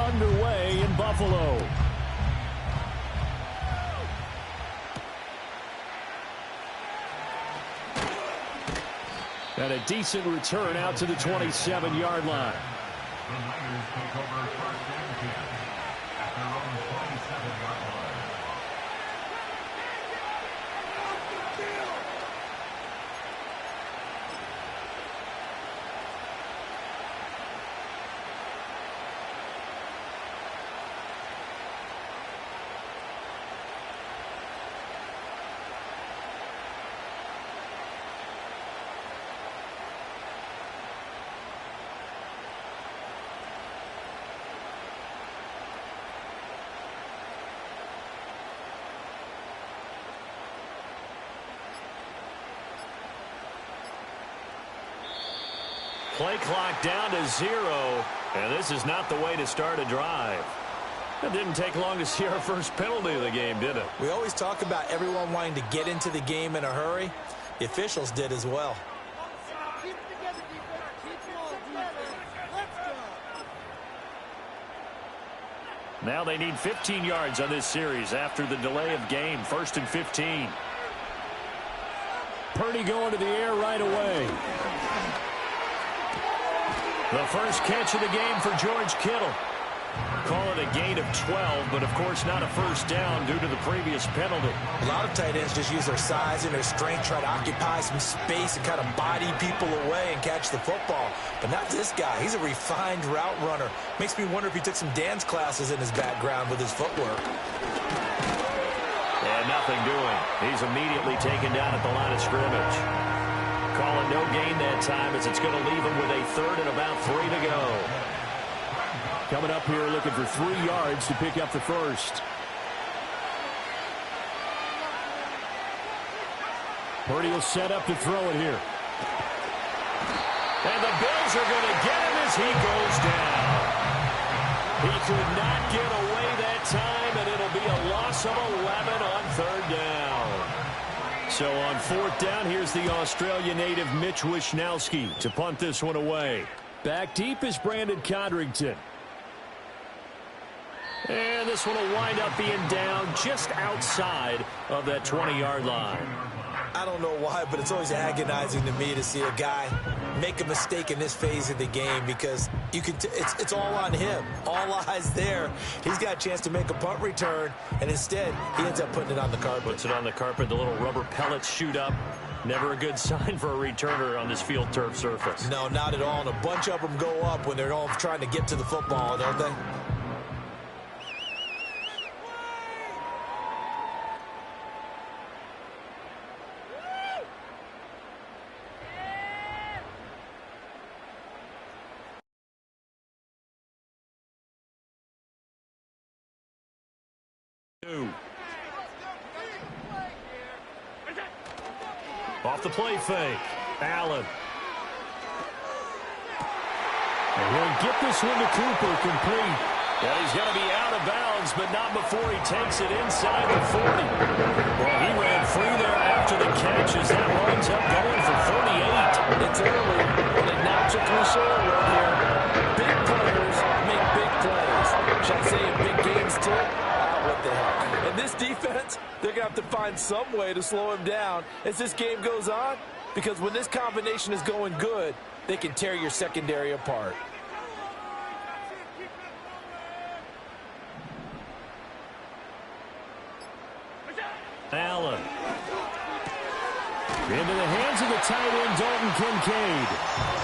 underway in Buffalo. And a decent return out to the 27-yard line. The Niners take over 1st and 10 at their own 27-yard line. Play clock down to 0, and this is not the way to start a drive. It didn't take long to see our first penalty of the game, did it? We always talk about everyone wanting to get into the game in a hurry. The officials did as well. Keep it together, defense. Keep on, defense. Let's go. Now they need 15 yards on this series after the delay of game. 1st and 15. Purdy going to the air right away. The first catch of the game for George Kittle. Call it a gain of 12, but of course not a first down due to the previous penalty. A lot of tight ends just use their size and their strength, try to occupy some space and kind of body people away and catch the football. But not this guy. He's a refined route runner. Makes me wonder if he took some dance classes in his background with his footwork. And nothing doing. He's immediately taken down at the line of scrimmage. Calling no gain that time as it's going to leave him with a 3rd and about 3 to go. Coming up here looking for 3 yards to pick up the first. Purdy will set up to throw it here. And the Bills are going to get him as he goes down. He could not get away that time, and it'll be a loss of 11 on 3rd down. So on 4th down, here's the Australia native Mitch Wishnowsky to punt this one away. Back deep is Brandon Codrington. And this one will wind up being down just outside of that 20-yard line. I don't know why, but it's always agonizing to me to see a guy make a mistake in this phase of the game because you can it's all on him. All eyes there. He's got a chance to make a punt return, and instead he ends up putting it on the carpet. Puts it on the carpet. The little rubber pellets shoot up. Never a good sign for a returner on this field turf surface. No, not at all. And a bunch of them go up when they're all trying to get to the football, don't they? Off the play fake. Allen. And he'll get this one to Cooper complete. Yeah, he's going to be out of bounds, but not before he takes it inside the 40. Well, he ran free there after the catch as that runs up going for 38. It's early, but it naturally showing right here. Big players make big plays. Should I say in big games too? What the heck? And this defense, they're going to have to find some way to slow him down as this game goes on, because when this combination is going good, they can tear your secondary apart. Allen. Into the hands of the tight end, Dalton Kincaid.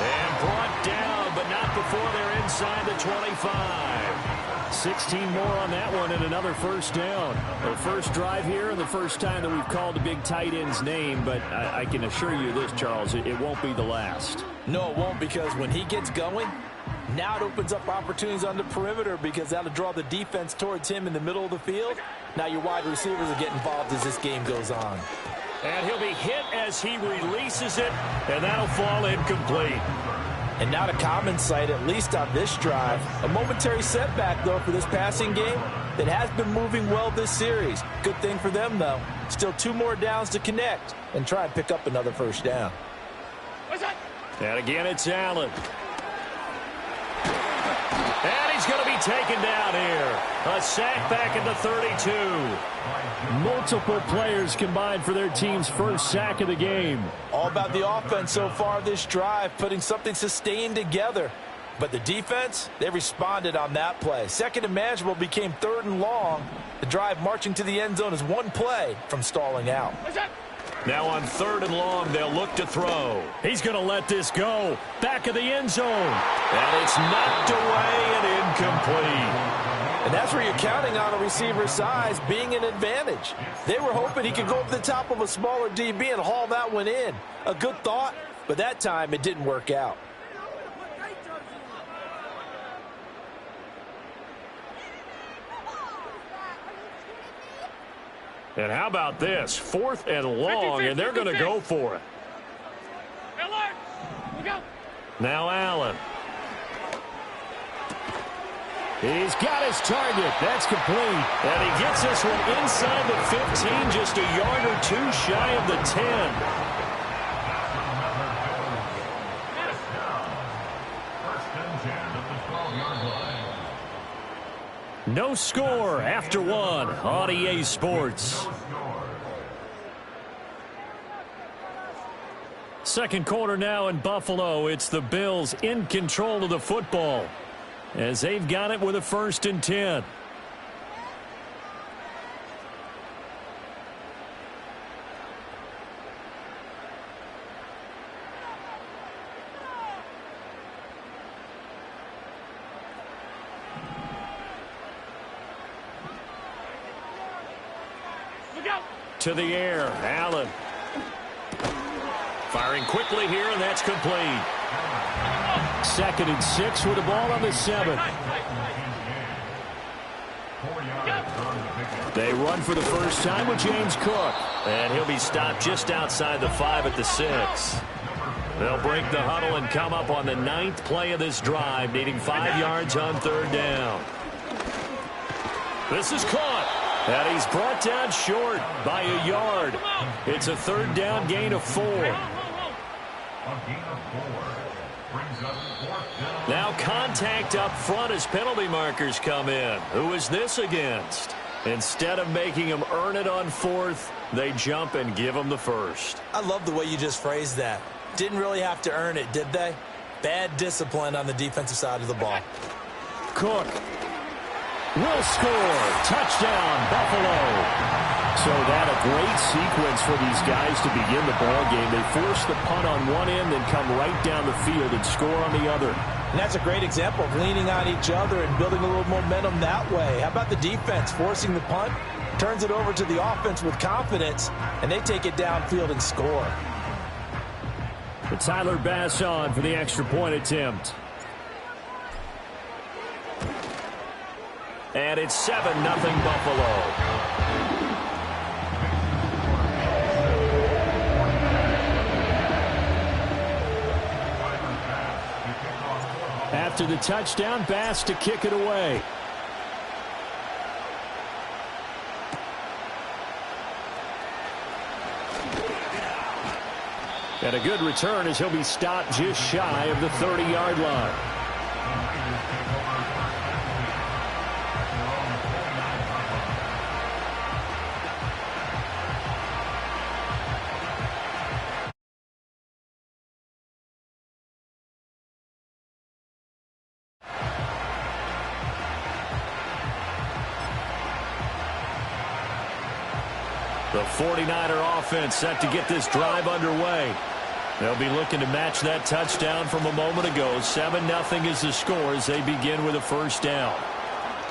And brought down, but not before they're inside the 25. 16 more on that one and another first down. Our first drive here and the first time that we've called a big tight end's name, but I can assure you this, Charles, it won't be the last. No, it won't, because when he gets going, now it opens up opportunities on the perimeter because that'll draw the defense towards him in the middle of the field. Now your wide receivers will get involved as this game goes on. And he'll be hit as he releases it, and that'll fall incomplete. And not a common sight, at least on this drive. A momentary setback, though, for this passing game that has been moving well this series. Good thing for them, though. Still 2 more downs to connect and try and pick up another first down. And again, it's Allen. And he's going to be taken down here. A sack back at the 32. Multiple players combined for their team's first sack of the game. All about the offense so far this drive, putting something sustained together. But the defense, they responded on that play. Second and manageable became 3rd and long. The drive marching to the end zone is one play from stalling out. Now on 3rd and long, they'll look to throw. He's going to let this go. Back of the end zone. And it's knocked away and incomplete. And that's where you're counting on a receiver's size being an advantage. They were hoping he could go up the top of a smaller DB and haul that one in. A good thought, but that time it didn't work out. And how about this? 4th and long, and they're going to go for it. Now Allen. He's got his target. That's complete. And he gets this one inside the 15, just a yard or two shy of the 10. No score after one on EA Sports. Second quarter now in Buffalo. It's the Bills in control of the football as they've got it with a 1st and 10. To the air, Allen. Firing quickly here, and that's complete. 2nd and 6 with the ball on the 7. They run for the first time with James Cook. And he'll be stopped just outside the 5 at the 6. They'll break the huddle and come up on the 9th play of this drive, needing 5 yards on 3rd down. This is caught. And he's brought down short by a yard. It's a 3rd down gain of 4. Now contact up front as penalty markers come in. Who is this against? Instead of making him earn it on 4th, they jump and give him the 1st. I love the way you just phrased that. Didn't really have to earn it, did they? Bad discipline on the defensive side of the ball. Cook will score. Touchdown, Buffalo. So that a great sequence for these guys to begin the ball game. They force the punt on one end and come right down the field and score on the other. And that's a great example of leaning on each other and building a little momentum that way. How about the defense forcing the punt, turns it over to the offense with confidence, and they take it downfield and score. But Tyler Bass on for the extra point attempt. And it's 7-0 Buffalo. After the touchdown, Bass to kick it away. And a good return as he'll be stopped just shy of the 30-yard line. The 49er offense set to get this drive underway. They'll be looking to match that touchdown from a moment ago. 7-0 is the score as they begin with a 1st down.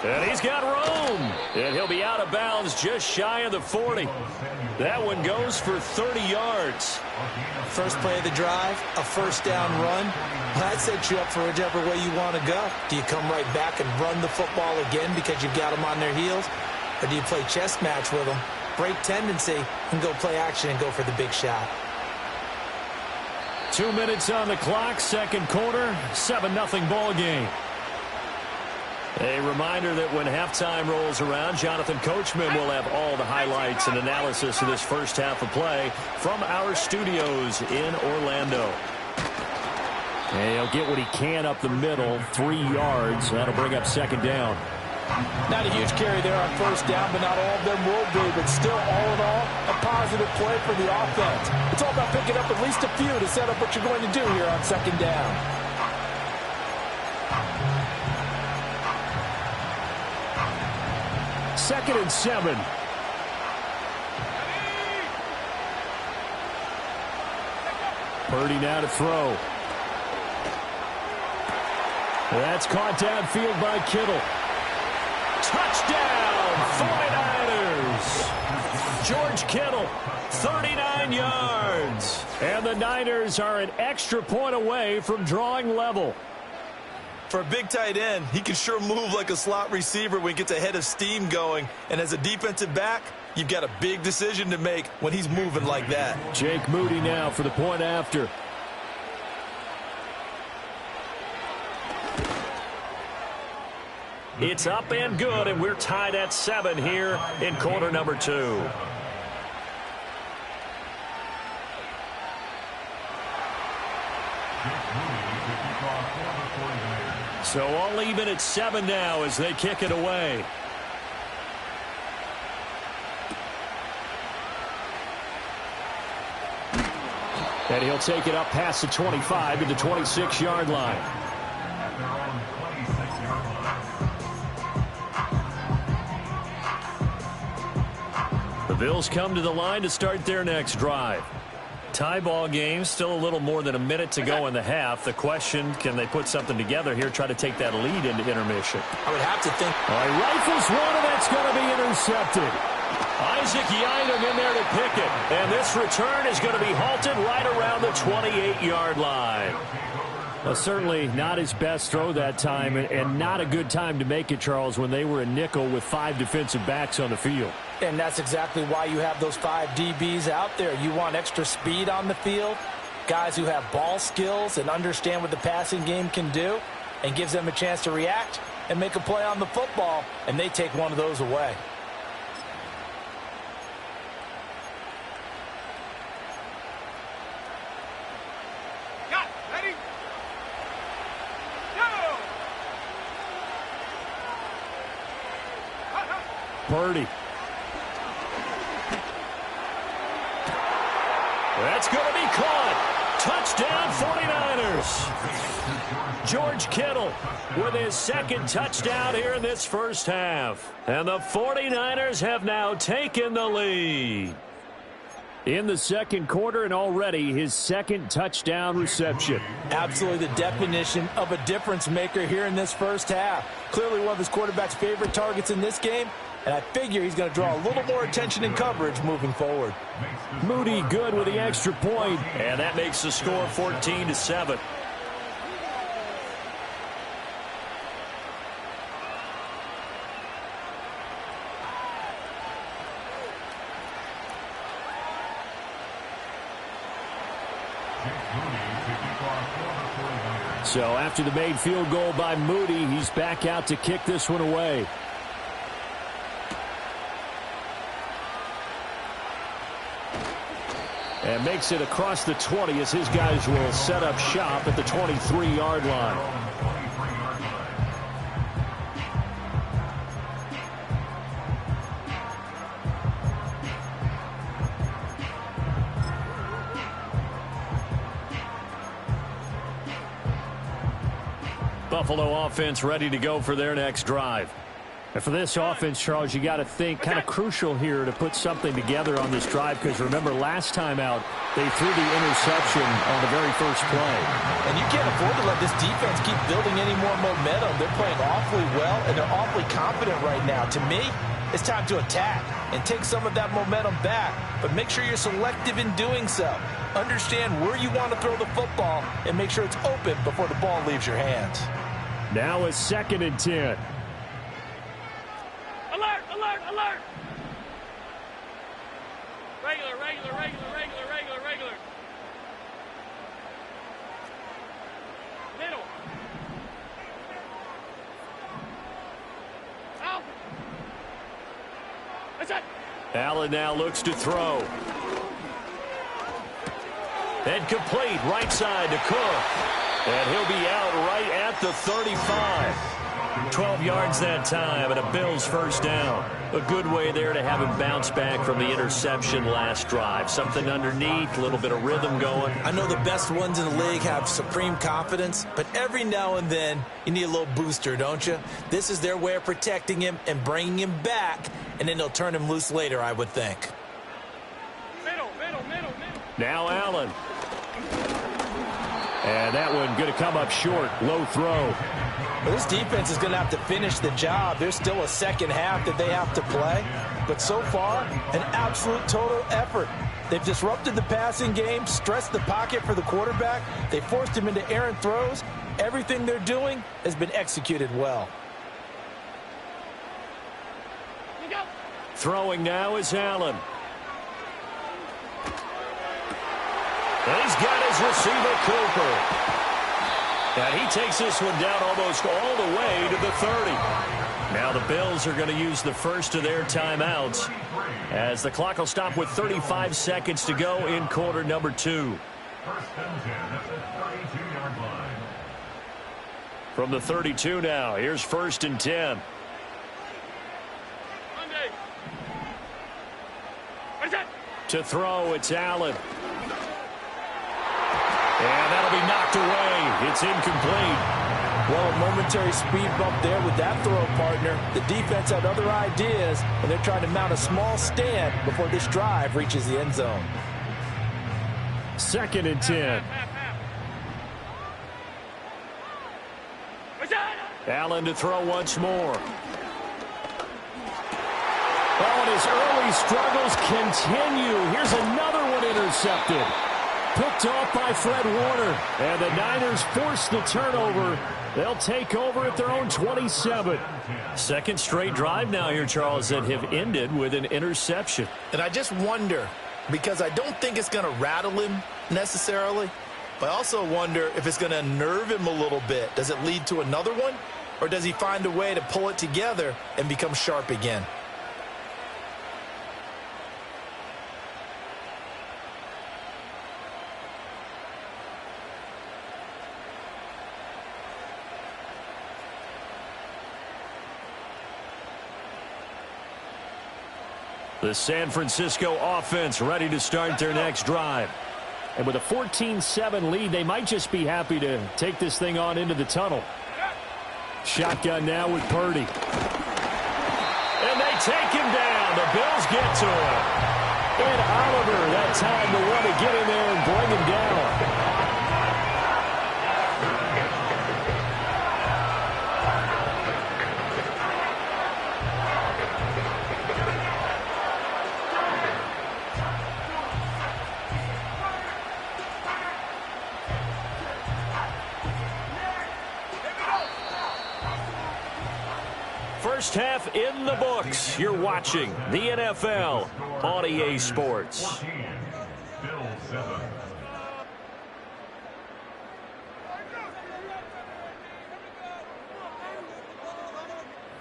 And he's got room. And he'll be out of bounds just shy of the 40. That one goes for 30 yards. First play of the drive, a 1st down run. That sets you up for whichever way you want to go. Do you come right back and run the football again because you've got them on their heels? Or do you play chess match with them, break tendency, and go play action and go for the big shot? 2 minutes on the clock, second quarter, 7-0 ball game. A reminder that when halftime rolls around, Jonathan Coachman will have all the highlights and analysis of this first half of play from our studios in Orlando. And he'll get what he can up the middle, 3 yards. That'll bring up second down. Not a huge carry there on first down, but not all of them will be. But still, all in all, a positive play for the offense. It's all about picking up at least a few to set up what you're going to do here on second down. Second and 7. Purdy now to throw. That's caught downfield by Kittle. Touchdown, 49ers. George Kittle, 39 yards. And the Niners are an extra point away from drawing level. For a big tight end, he can sure move like a slot receiver when he gets a head of steam going. And as a defensive back, you've got a big decision to make when he's moving like that. Jake Moody now for the point after. It's up and good, and we're tied at 7 here in quarter number 2. So all even at 7 now as they kick it away. And he'll take it up past the 25 to the 26-yard line. The Bills come to the line to start their next drive. Tie ball game, still a little more than a minute to go in the half. The question, can they put something together here, try to take that lead into intermission? I would have to think. All right, rifles one, and that's going to be intercepted. Isaac Yiadom in there to pick it. And this return is going to be halted right around the 28-yard line. Well, certainly not his best throw that time, and not a good time to make it, Charles, when they were a nickel with 5 defensive backs on the field. And that's exactly why you have those 5 DBs out there. You want extra speed on the field, guys who have ball skills and understand what the passing game can do, and gives them a chance to react and make a play on the football, and they take one of those away. Purdy. That's going to be caught. Touchdown, 49ers. George Kittle with his second touchdown here in this first half. And the 49ers have now taken the lead in the second quarter, and already his second touchdown reception. Absolutely the definition of a difference maker here in this first half. Clearly one of his quarterback's favorite targets in this game, and I figure he's going to draw a little more attention and coverage moving forward. Moody good with the extra point, and that makes the score 14-7. So after the made field goal by Moody, he's back out to kick this one away. And makes it across the 20 as his guys will set up shop at the 23-yard line. Buffalo offense ready to go for their next drive. And for this offense, Charles, you got to think kind of crucial here to put something together on this drive, because remember last time out they threw the interception on the very first play. And you can't afford to let this defense keep building any more momentum. They're playing awfully well, and they're awfully confident right now. To me, it's time to attack and take some of that momentum back, but make sure you're selective in doing so. Understand where you want to throw the football and make sure it's open before the ball leaves your hands. Now it's 2nd and 10. Alert, alert, alert! Regular, regular, regular, regular, regular, regular. Middle. Out. That's it. Allen now looks to throw. And complete right side to Cook. And he'll be out right at the 35. 12 yards that time, and a Bills first down. A good way there to have him bounce back from the interception last drive. Something underneath, a little bit of rhythm going. I know the best ones in the league have supreme confidence, but every now and then you need a little booster, don't you? This is their way of protecting him and bringing him back, and then they'll turn him loose later, I would think. Middle. Now Allen. And that one going to come up short. Low throw. Well, this defense is going to have to finish the job. There's still a second half that they have to play. But so far, an absolute total effort. They've disrupted the passing game, stressed the pocket for the quarterback. They forced him into errant throws. Everything they're doing has been executed well. Throwing now is Allen. And he's got his receiver, Cooper. And he takes this one down almost all the way to the 30. Now the Bills are going to use the first of their timeouts as the clock will stop with 35 seconds to go in quarter number 2. First and 10 at the 32-yard line. From the 32 now, here's first and 10. To throw, it's Allen. And that'll be knocked away. It's incomplete. Well, a momentary speed bump there with that throw, partner. The defense had other ideas, and they're trying to mount a small stand before this drive reaches the end zone. Second and 10. Allen to throw once more. Oh, and his early struggles continue. Here's another one intercepted. Picked off by Fred Warner. And the Niners force the turnover. They'll take over at their own 27. Second straight drive now here, Charles, that have ended with an interception. And I just wonder, because I don't think it's going to rattle him necessarily, but I also wonder if it's going to unnerve him a little bit. Does it lead to another one? Or does he find a way to pull it together and become sharp again? The San Francisco offense ready to start their next drive. And with a 14-7 lead, they might just be happy to take this thing on into the tunnel. Shotgun now with Purdy. And they take him down. The Bills get to him. And Oliver, that time to want to get in there and bring him down. First half in the books. You're watching the NFL on EA Sports. 14, Bills 7.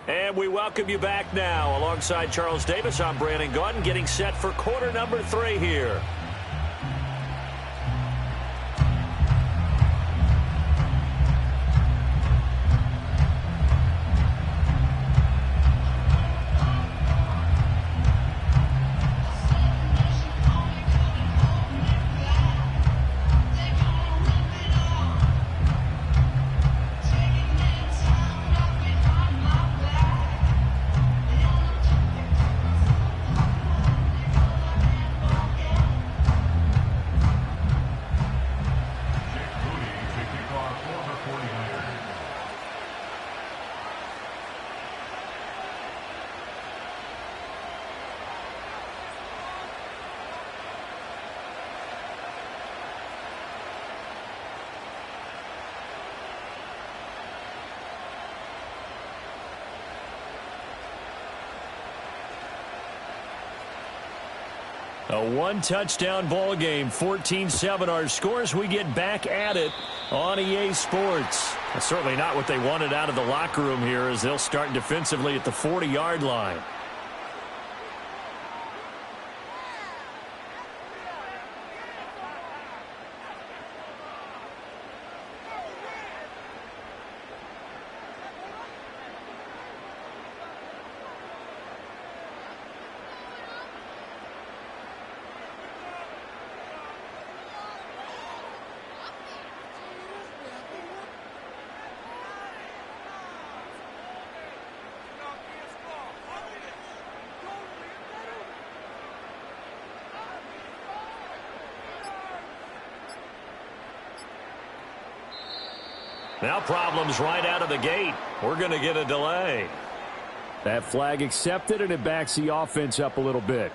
And we welcome you back now. Alongside Charles Davis, I'm Brandon Gaudin, getting set for quarter number 3 here. A one-touchdown ball game, 14-7 our scores. We get back at it on EA Sports. That's certainly not what they wanted out of the locker room here as they'll start defensively at the 40-yard line. Now problems right out of the gate. We're going to get a delay. That flag accepted, and it backs the offense up a little bit.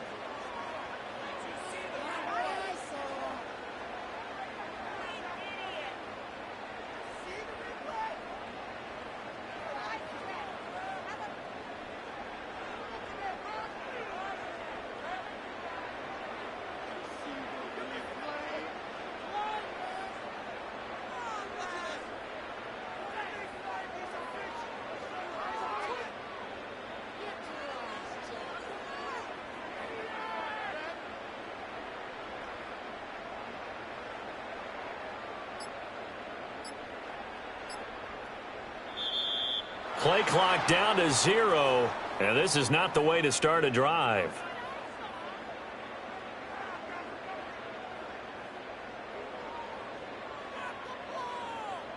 Play clock down to 0, and this is not the way to start a drive.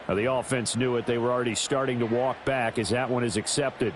Now, the offense knew it. They were already starting to walk back as that one is accepted.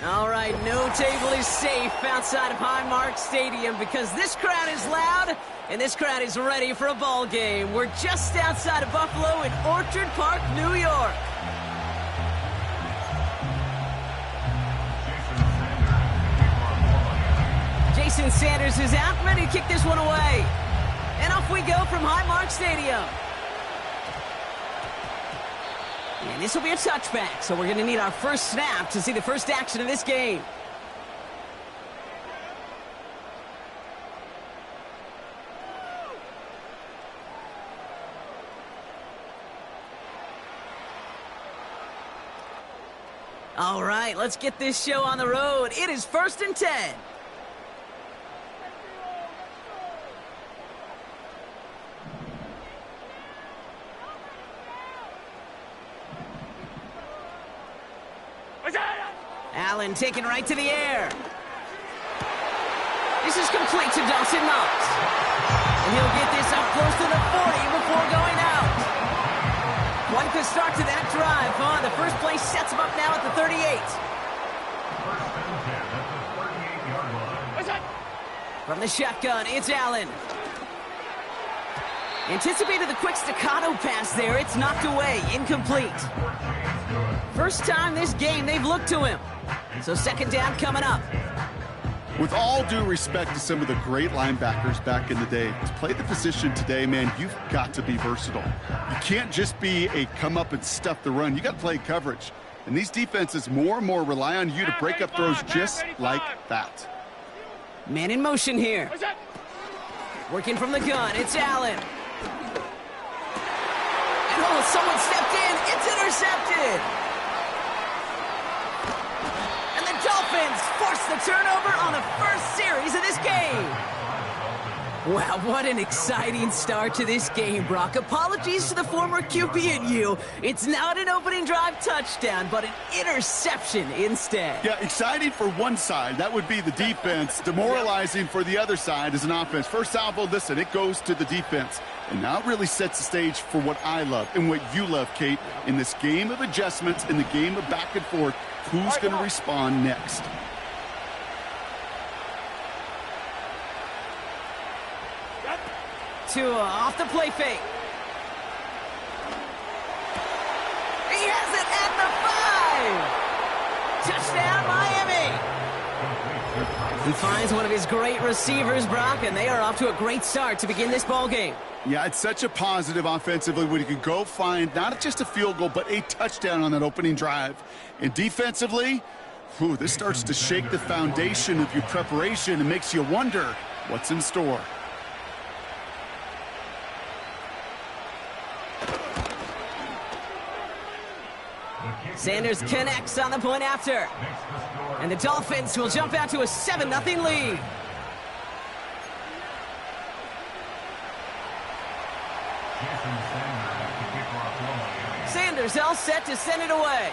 All right, no table is safe outside of Highmark Stadium because this crowd is loud and this crowd is ready for a ball game. We're just outside of Buffalo in Orchard Park, New York. Jason Sanders is out, ready to kick this one away. And off we go from Highmark Stadium. And this will be a touchback, so we're going to need our first snap to see the first action of this game. All right, let's get this show on the road. It is 1st and 10. Allen taken right to the air. This is complete to Dawson Knox. And he'll get this up close to the 40 before going out. One good start to that drive, huh? The first play sets him up now at the 38. From the shotgun, it's Allen. Anticipated the quick staccato pass there. It's knocked away, incomplete. First time this game they've looked to him. So second down coming up. With all due respect to some of the great linebackers back in the day, to play the position today, man, you've got to be versatile. You can't just be a come up and stuff the run. You got to play coverage. And these defenses more and more rely on you to break up throws just like that. Man in motion here. Working from the gun, it's Allen. And oh, someone stepped in. It's intercepted. Dolphins force the turnover on the first series of this game. Wow, what an exciting start to this game, Brock. Apologies to the former QB and you. It's not an opening drive touchdown, but an interception instead. Yeah, exciting for one side. That would be the defense. Demoralizing for the other side as an offense. First salvo, listen, it goes to the defense. And now it really sets the stage for what I love and what you love, Kate, in this game of adjustments, in the game of back and forth. Who's going to respond next? Tua off the play fake. He has it at the 5. Touchdown, Miami. He finds one of his great receivers, Brock, and they are off to a great start to begin this ball game. Yeah, it's such a positive offensively when you can go find not just a field goal, but a touchdown on that opening drive. And defensively, this starts to shake the foundation of your preparation and makes you wonder what's in store. Sanders connects on the point after. And the Dolphins will jump out to a 7-0 lead. Sanders all set to send it away.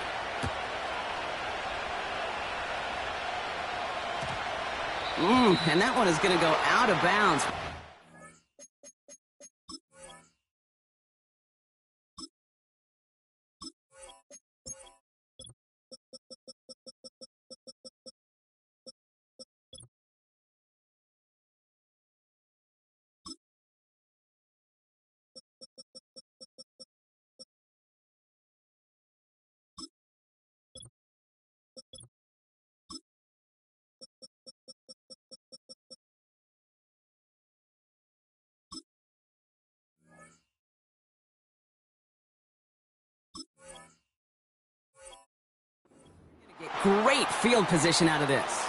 And that one is going to go out of bounds. Great field position out of this.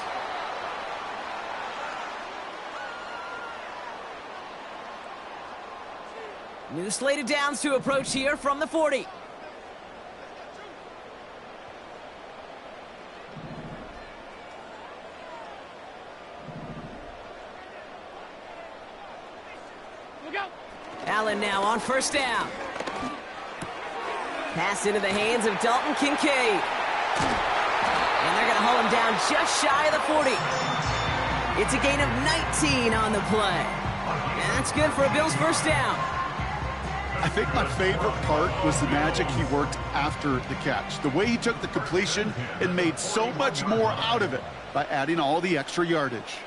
New slated downs to approach here from the 40. Allen now on first down. Pass into the hands of Dalton Kincaid. And they're going to haul him down just shy of the 40. It's a gain of 19 on the play. And that's good for a Bills first down. I think my favorite part was the magic he worked after the catch. The way he took the completion and made so much more out of it by adding all the extra yardage.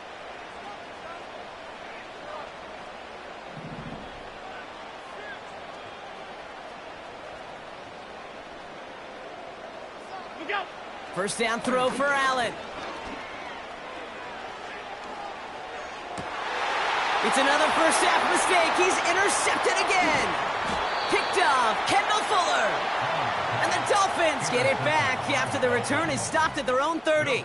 First down throw for Allen. It's another first half mistake. He's intercepted again. Picked off Kendall Fuller. And the Dolphins get it back after the return is stopped at their own 30.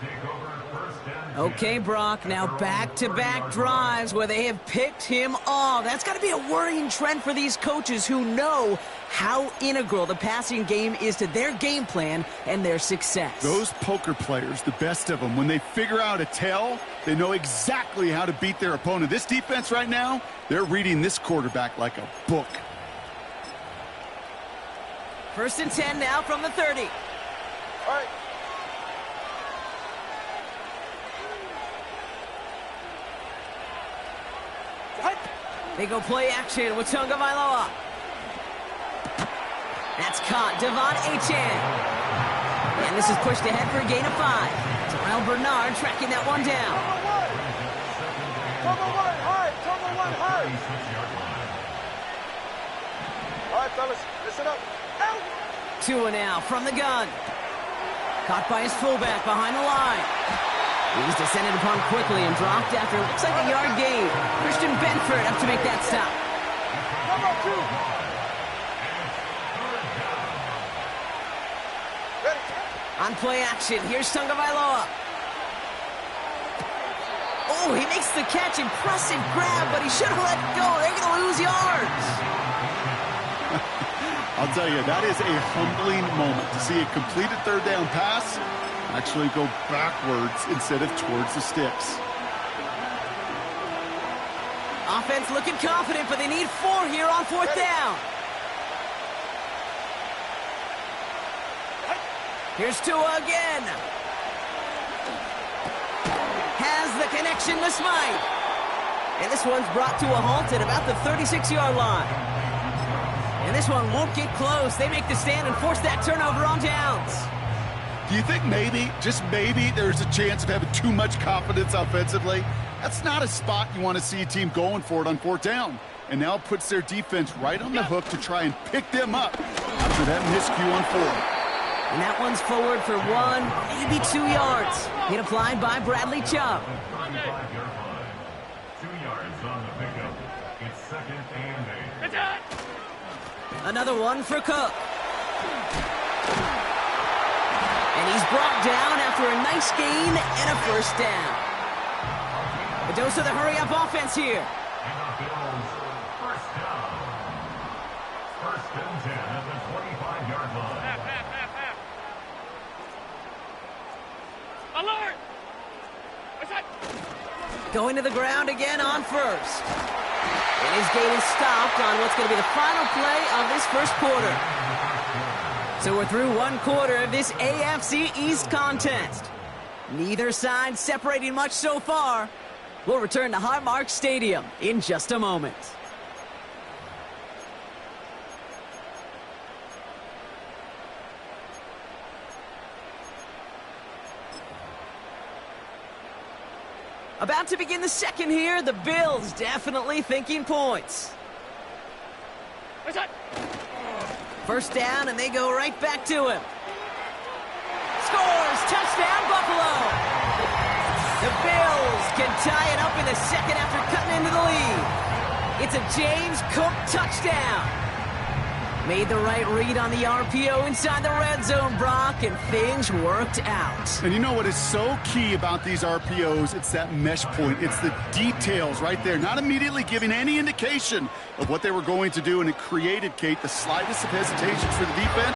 Okay, Brock, now back-to-back drives where they have picked him off. That's got to be a worrying trend for these coaches who know how integral the passing game is to their game plan and their success. Those poker players, the best of them, when they figure out a tell, they know exactly how to beat their opponent. This defense right now, they're reading this quarterback like a book. First and 10 now from the 30. All right. They go play action with Tagovailoa. That's caught. Devon Achane. And this is pushed ahead for a gain of 5. Terrell Bernard tracking that one down. Turbo one, hard. Turbo one, hard. All right, fellas, listen up. Out. Tua now from the gun. Caught by his fullback behind the line. He was descended upon quickly and dropped after it looks like a yard gain. Christian Benford up to make that stop. Turbo two. Ready. On play action, here's Tagovailoa. Oh, he makes the catch. Impressive grab, but he should have let it go. They're going to lose yards. I'll tell you, that is a humbling moment to see a completed third down pass actually go backwards instead of towards the sticks. Offense looking confident, but they need 4 here on fourth down. Here's Tua again. Has the connection to Smythe. And this one's brought to a halt at about the 36-yard line. And this one won't get close. They make the stand and force that turnover on downs. Do you think maybe, just maybe, there's a chance of having too much confidence offensively? That's not a spot you want to see a team going for it on fourth down. And now it puts their defense right on the hook to try and pick them up after that miscue on 4. And that one's forward for 1, maybe 2 yards. Hit applied by Bradley Chubb. 2 yards on the pickup. It's second and 8. Another one for Cook. And he's brought down after a nice gain and a first down. A dose of the hurry-up offense here. And the Bills first down. First and 10 at the 25-yard line. Alert! Going to the ground again on first. And his gain is stopped on what's going to be the final play of this first quarter. So we're through 1 quarter of this AFC East contest. Neither side separating much so far. We'll return to Highmark Stadium in just a moment. About to begin the second here, the Bills definitely thinking points. First down, and they go right back to him. Scores! Touchdown, Buffalo! The Bills can tie it up in the second after cutting into the lead. It's a James Cook touchdown. Made the right read on the RPO inside the red zone, Brock, and things worked out. And you know what is so key about these RPOs? It's that mesh point. It's the details right there, not immediately giving any indication of what they were going to do, and it created, Kate, the slightest of hesitations for the defense.